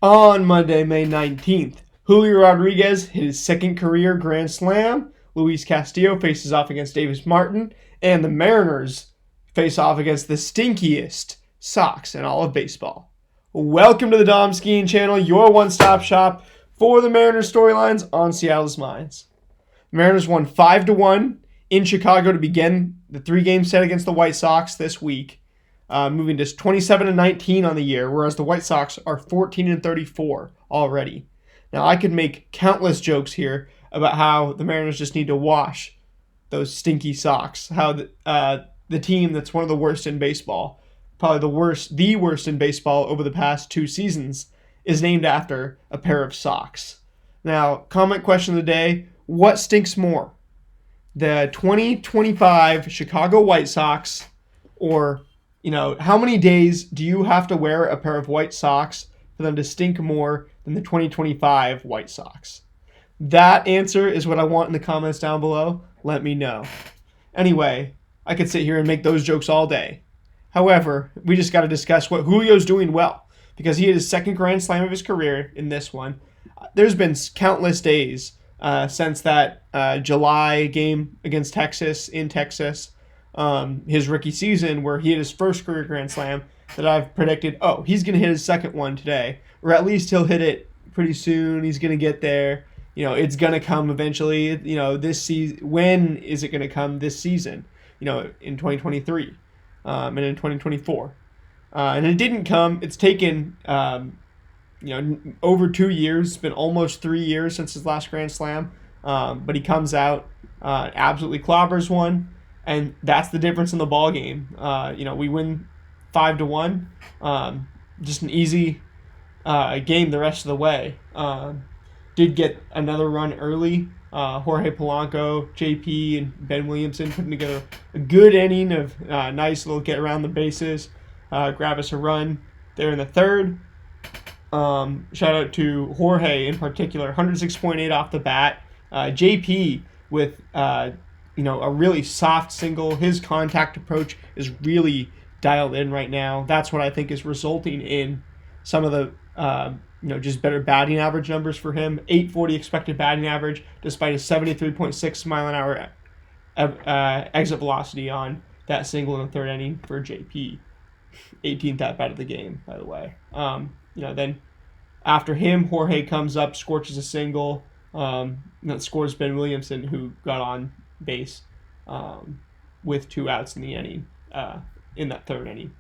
On Monday, May 19th, Julio Rodriguez hit his second career Grand Slam. Luis Castillo faces off against Davis Martin, and the Mariners face off against the stinkiest Sox in all of baseball. Welcome to the Dom Skiing Channel, your one-stop shop for the Mariners storylines on Seattle's minds. The Mariners won 5-1 in Chicago to begin the three-game set against the White Sox this week, moving to 27-19 on the year, whereas the White Sox are 14-34 already. Now, I could make countless jokes here about how the Mariners just need to wash those stinky Sox, how the team that's one of the worst in baseball, probably the worst in baseball over the past two seasons, is named after a pair of socks. Now, comment question of the day, what stinks more? The 2025 Chicago White Sox, or, how many days do you have to wear a pair of white socks for them to stink more than the 2025 White Sox? That answer is what I want in the comments down below. Let me know. Anyway, I could sit here and make those jokes all day. However, we just got to discuss what Julio's doing well, because he had his second Grand Slam of his career in this one. There's been countless days since that July game against Texas in Texas, his rookie season, where he had his first career Grand Slam, that I've predicted, he's going to hit his second one today, or at least he'll hit it pretty soon. He's going to get there. It's going to come eventually. This season. When is it going to come this season? In 2023, and in 2024, and it didn't come. It's taken over 2 years. It's been almost 3 years since his last Grand Slam. But he comes out, absolutely clobbers one, and that's the difference in the ball game. We win 5-1. Just an easy game the rest of the way. Did get another run early. Jorge Polanco, JP, and Ben Williamson putting together a good inning of nice little get around the bases, grab us a run there in the third. Shout out to Jorge in particular, 106.8 off the bat. JP with a really soft single. His contact approach is really dialed in right now. That's what I think is resulting in some of the just better batting average numbers for him. 840 expected batting average, despite a 73.6 mile an hour exit velocity on that single in the third inning for JP. 18th at bat of the game, by the way. Then after him, Jorge comes up, scorches a single. That scores Ben Williamson, who got on base with 2 outs in the inning, in that third inning.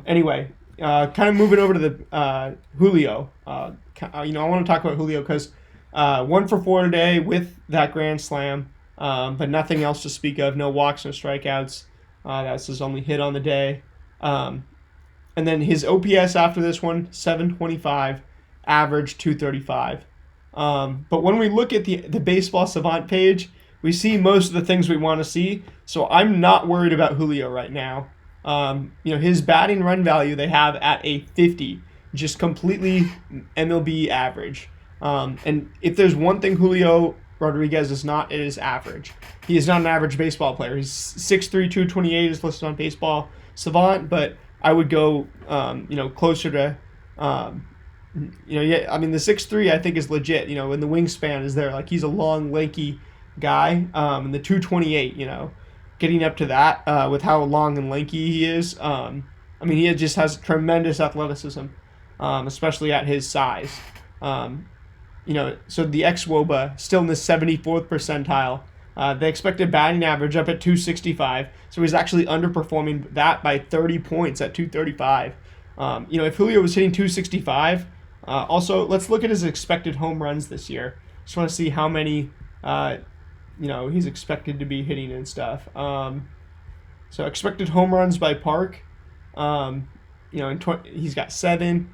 Anyway, kind of moving over to the Julio. I want to talk about Julio because 1 for 4 today with that Grand Slam, but nothing else to speak of. No walks, no strikeouts. That's his only hit on the day. And then his OPS after this one, 725, average 235. But when we look at the Baseball Savant page, we see most of the things we want to see. So I'm not worried about Julio right now. His batting run value they have at a 50, just completely MLB average. And if there's one thing Julio Rodriguez is not, it is average. He is not an average baseball player. He's 6'3", 228 is listed on Baseball Savant, but I would go, closer to, the 6'3" I think is legit, and the wingspan is there. Like, he's a long, lanky guy, and the 228, getting up to that with how long and lanky he is. He just has tremendous athleticism, especially at his size. So the xWOBA still in the 74th percentile. The expected batting average up at 265, so he's actually underperforming that by 30 points at 235. If Julio was hitting 265, also let's look at his expected home runs this year. Just want to see how many he's expected to be hitting and stuff. So expected home runs by park, he's got 7.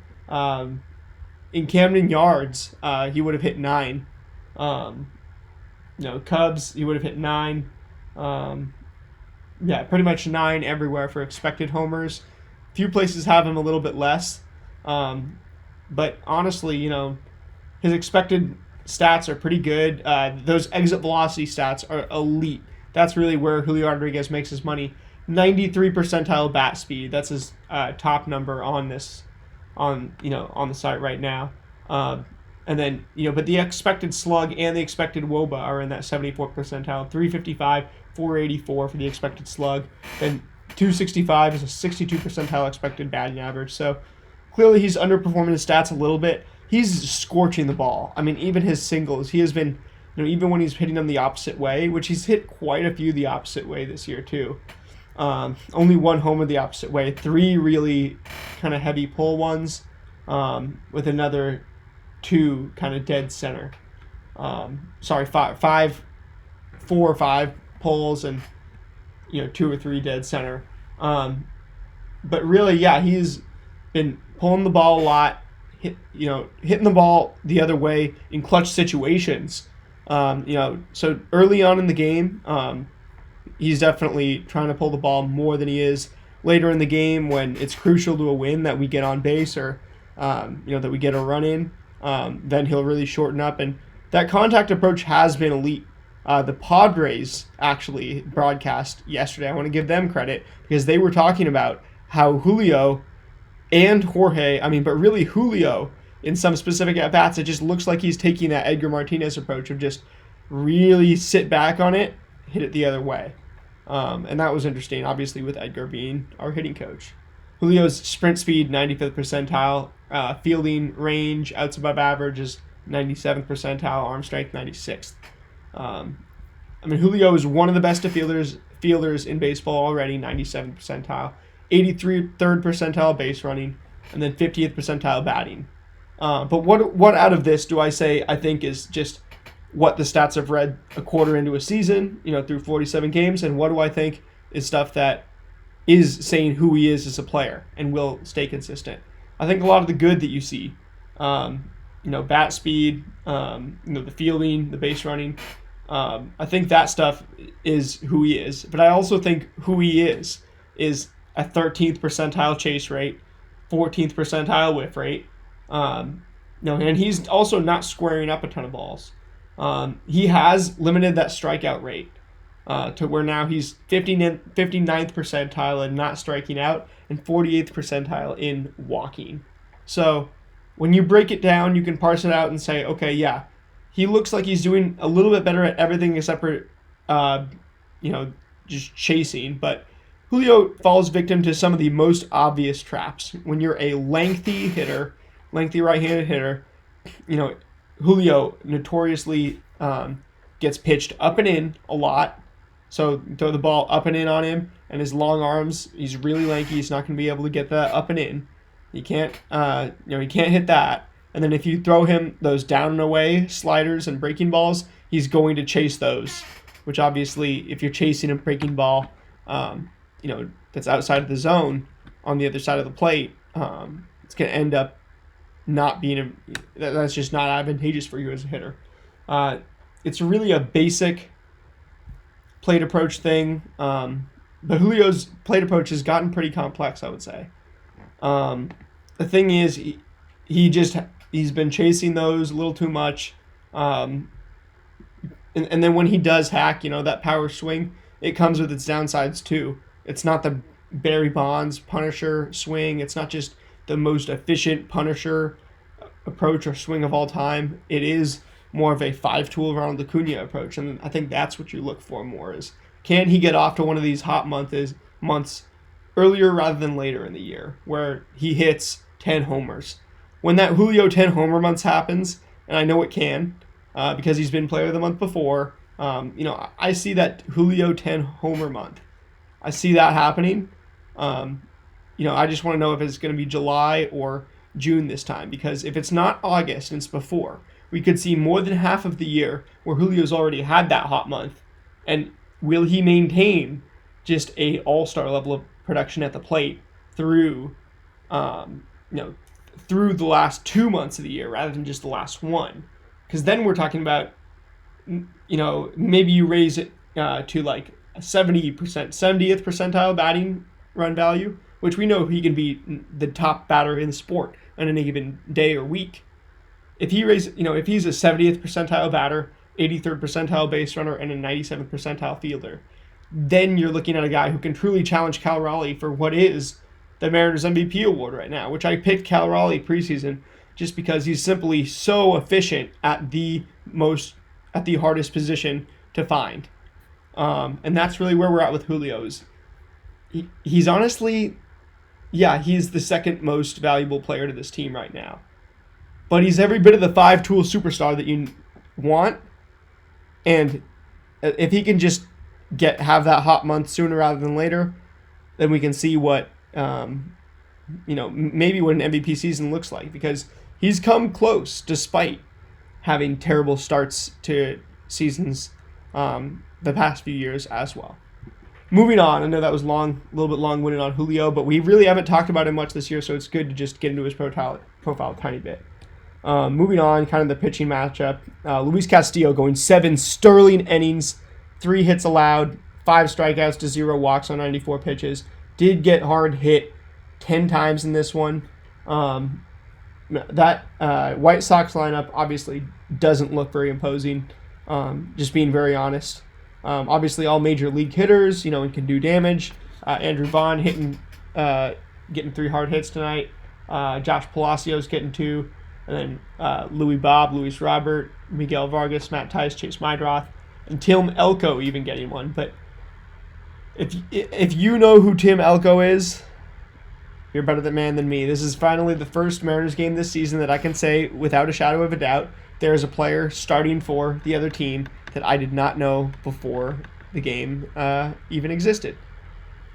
In Camden Yards, he would have hit 9. Cubs, he would have hit 9. Pretty much 9 everywhere for expected homers. Few places have him a little bit less. But honestly, his expected stats are pretty good. Those exit velocity stats are elite. That's really where Julio Rodriguez makes his money. 93 percentile bat speed. That's his top number on this on the site right now. And then, but the expected slug and the expected WOBA are in that 74th percentile. 355, 484 for the expected slug. Then 265 is a 62 percentile expected batting average. So clearly he's underperforming his stats a little bit. He's scorching the ball. I mean, even his singles, he has been, even when he's hitting them the opposite way, which he's hit quite a few the opposite way this year too. Only one homer the opposite way. 3 really kind of heavy pull ones, with another 2 kind of dead center. Five, 4 or 5 pulls and 2 or 3 dead center. But really, yeah, he's been pulling the ball a lot, hitting the ball the other way in clutch situations. So early on in the game, he's definitely trying to pull the ball more than he is later in the game when it's crucial to a win that we get on base or that we get a run in. Then he'll really shorten up, and that contact approach has been elite. The Padres actually broadcast yesterday. I want to give them credit because they were talking about how Julio and Jorge, but really Julio in some specific at-bats, it just looks like he's taking that Edgar Martinez approach of just really sit back on it, hit it the other way. And that was interesting, obviously, with Edgar being our hitting coach. Julio's sprint speed, 95th percentile. Fielding range, outs above average, is 97th percentile. Arm strength, 96th. Julio is one of the best fielders in baseball already, 97th percentile. 83rd percentile base running, and then 50th percentile batting. But what out of this do I say I think is just what the stats have read a quarter into a season, through 47 games, and what do I think is stuff that is saying who he is as a player and will stay consistent? I think a lot of the good that you see, bat speed, the fielding, the base running, I think that stuff is who he is. But I also think who he is a 13th percentile chase rate, 14th percentile whiff rate, and he's also not squaring up a ton of balls. He has limited that strikeout rate to where now he's 59th percentile in not striking out and 48th percentile in walking. So when you break it down, you can parse it out and say, okay, yeah, he looks like he's doing a little bit better at everything except for, just chasing. But Julio falls victim to some of the most obvious traps. When you're a lengthy right-handed hitter, Julio notoriously gets pitched up and in a lot. So throw the ball up and in on him, and his long arms, he's really lanky. He's not going to be able to get that up and in. He can't hit that. And then if you throw him those down and away sliders and breaking balls, he's going to chase those. Which obviously, if you're chasing a breaking ball, that's outside of the zone on the other side of the plate, it's going to end up not being that's just not advantageous for you as a hitter. It's really a basic plate approach thing, but Julio's plate approach has gotten pretty complex, I would say. The thing is, he's been chasing those a little too much, and then when he does hack, that power swing, it comes with its downsides too. It's not the Barry Bonds Punisher swing. It's not just the most efficient Punisher approach or swing of all time. It is more of a 5-tool Ronald Acuna approach, and I think that's what you look for more is, can he get off to one of these hot months earlier rather than later in the year where he hits 10 homers. When that Julio 10 homer months happens, and I know it can because he's been player of the month before, I see that Julio 10 homer month. I see that happening. I just want to know if it's going to be July or June this time, because if it's not August and it's before, we could see more than half of the year where Julio's already had that hot month. And will he maintain just a all-star level of production at the plate through through the last 2 months of the year rather than just the last one? Because then we're talking about, maybe you raise it to like a 70th percentile batting run value, which we know he can be the top batter in the sport on any given day or week. If he's a 70th percentile batter, 83rd percentile base runner, and a 97th percentile fielder, then you're looking at a guy who can truly challenge Cal Raleigh for what is the Mariners MVP award right now, which I picked Cal Raleigh preseason just because he's simply so efficient at the hardest position to find. And that's really where we're at with Julio's. He's honestly, he's the second most valuable player to this team right now. But he's every bit of the 5-tool superstar that you want. And if he can just have that hot month sooner rather than later, then we can see what, maybe what an MVP season looks like. Because he's come close despite having terrible starts to seasons the past few years as well. Moving on, I know that was a little bit long-winded on Julio, but we really haven't talked about him much this year, so it's good to just get into his profile a tiny bit. Moving on, kind of the pitching matchup. Luis Castillo going 7 sterling innings, 3 hits allowed, 5 strikeouts to 0 walks on 94 pitches. Did get hard hit 10 times in this one. That White Sox lineup obviously doesn't look very imposing, just being very honest. Obviously, all major league hitters, and can do damage. Andrew Vaughn getting 3 hard hits tonight. Josh Palacios getting 2. And then Louis Bob, Luis Robert, Miguel Vargas, Matt Tice, Chase Mydroth, and Tim Elko even getting 1. But if you know who Tim Elko is, you're a better man than me. This is finally the first Mariners game this season that I can say without a shadow of a doubt there is a player starting for the other team that I did not know before the game even existed.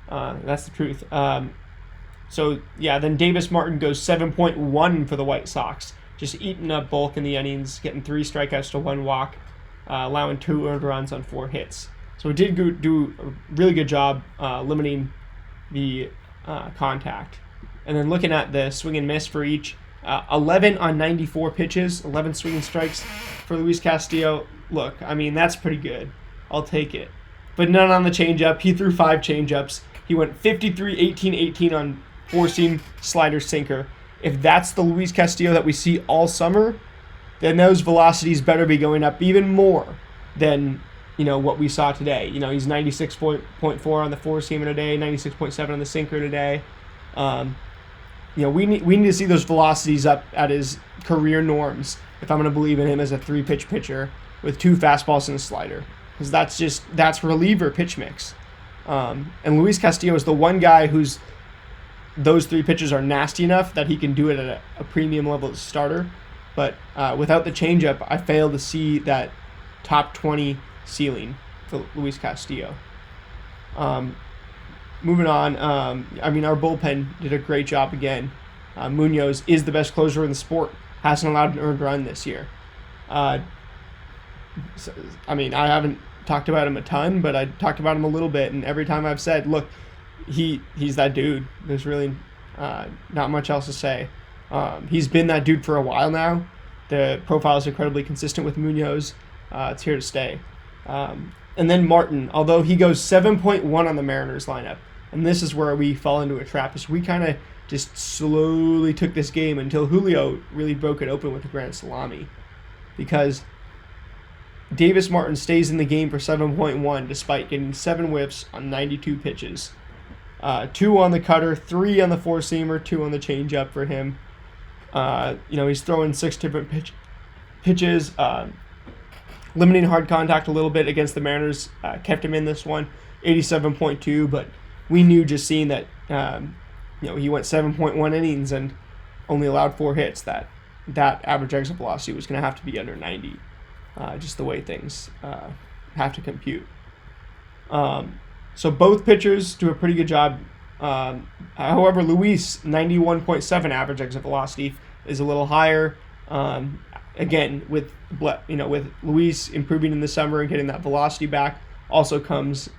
That's the truth. Then Davis Martin goes 7.1 for the White Sox, just eating up bulk in the innings, getting 3 strikeouts to 1 walk, allowing 2 earned runs on 4 hits. So it did do a really good job limiting the contact. And then looking at the swing and miss for each, 11 on 94 pitches, 11 swinging strikes for Luis Castillo. Look, I mean, that's pretty good. I'll take it. But none on the changeup. He threw 5 changeups. He went 53, 18, 18 on 4-seam, slider, sinker. If that's the Luis Castillo that we see all summer, then those velocities better be going up even more than what we saw today. He's 96.4 on the 4-seam today, 96.7 on the sinker today. We need to see those velocities up at his career norms if I'm going to believe in him as a 3-pitch pitcher with 2 fastballs and a slider, because that's reliever pitch mix. And Luis Castillo is the one guy who's those 3 pitches are nasty enough that he can do it at a premium level as a starter. But without the changeup, I fail to see that top 20 ceiling for Luis Castillo. Moving on, our bullpen did a great job again. Munoz is the best closer in the sport. Hasn't allowed an earned run this year. I haven't talked about him a ton, but I talked about him a little bit, and every time I've said, look, he's that dude. There's really not much else to say. He's been that dude for a while now. The profile is incredibly consistent with Munoz. It's here to stay. And then Martin, although he goes 7.1 on the Mariners lineup, and this is where we fall into a trap, is we kind of just slowly took this game until Julio really broke it open with the grand salami, because Davis Martin stays in the game for 7.1 despite getting 7 whiffs on 92 pitches. 2 on the cutter, 3 on the 4-seamer, 2 on the changeup for him. He's throwing 6 different pitches, limiting hard contact a little bit against the Mariners, kept him in this one, 87.2, but we knew just seeing that, he went 7.1 innings and only allowed 4 hits, that average exit velocity was going to have to be under 90, just the way things have to compute. So both pitchers do a pretty good job. However, Luis, 91.7 average exit velocity, is a little higher. Again, with Luis improving in the summer and getting that velocity back, also comes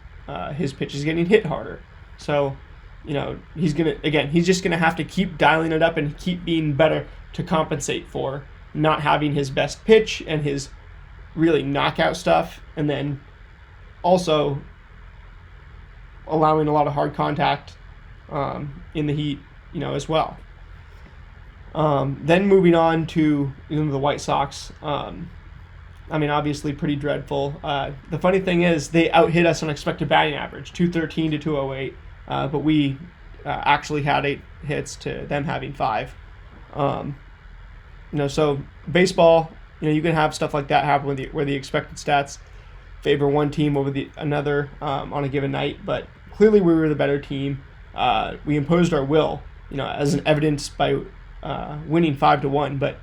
his pitches getting hit harder. So, he's just gonna have to keep dialing it up and keep being better to compensate for not having his best pitch and his really knockout stuff, and then also allowing a lot of hard contact in the heat, as well. Then moving on to the White Sox, obviously pretty dreadful. The funny thing is they out-hit us on expected batting average, 213 to 208, but we actually had 8 hits to them having 5. So baseball, you can have stuff like that happen where the expected stats favor one team over another on a given night, but clearly we were the better team. We imposed our will, as an evidenced by winning 5-1. But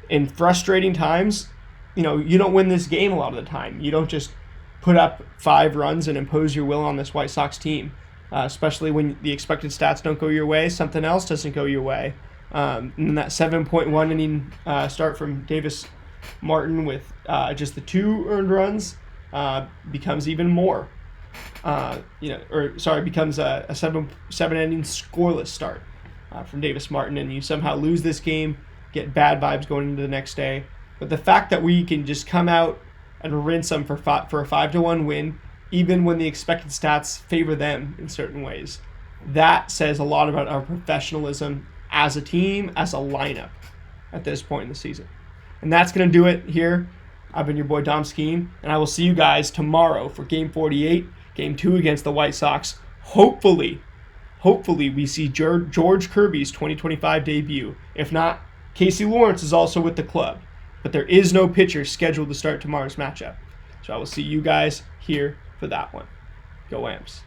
in frustrating times, you don't win this game a lot of the time. You don't just put up 5 runs and impose your will on this White Sox team, especially when the expected stats don't go your way, something else doesn't go your way. And that 7.1 inning start from Davis Martin with just the 2 earned runs becomes even more. Becomes a 7 inning scoreless start from Davis Martin, and you somehow lose this game, get bad vibes going into the next day. But the fact that we can just come out and rinse them for a 5-1 win, even when the expected stats favor them in certain ways, that says a lot about our professionalism as a team, as a lineup at this point in the season. And that's going to do it here. I've been your boy Dom Skeen, and I will see you guys tomorrow for Game 48, Game 2 against the White Sox. Hopefully we see George Kirby's 2025 debut. If not, Casey Lawrence is also with the club. But there is no pitcher scheduled to start tomorrow's matchup. So I will see you guys here for that one. Go Amps.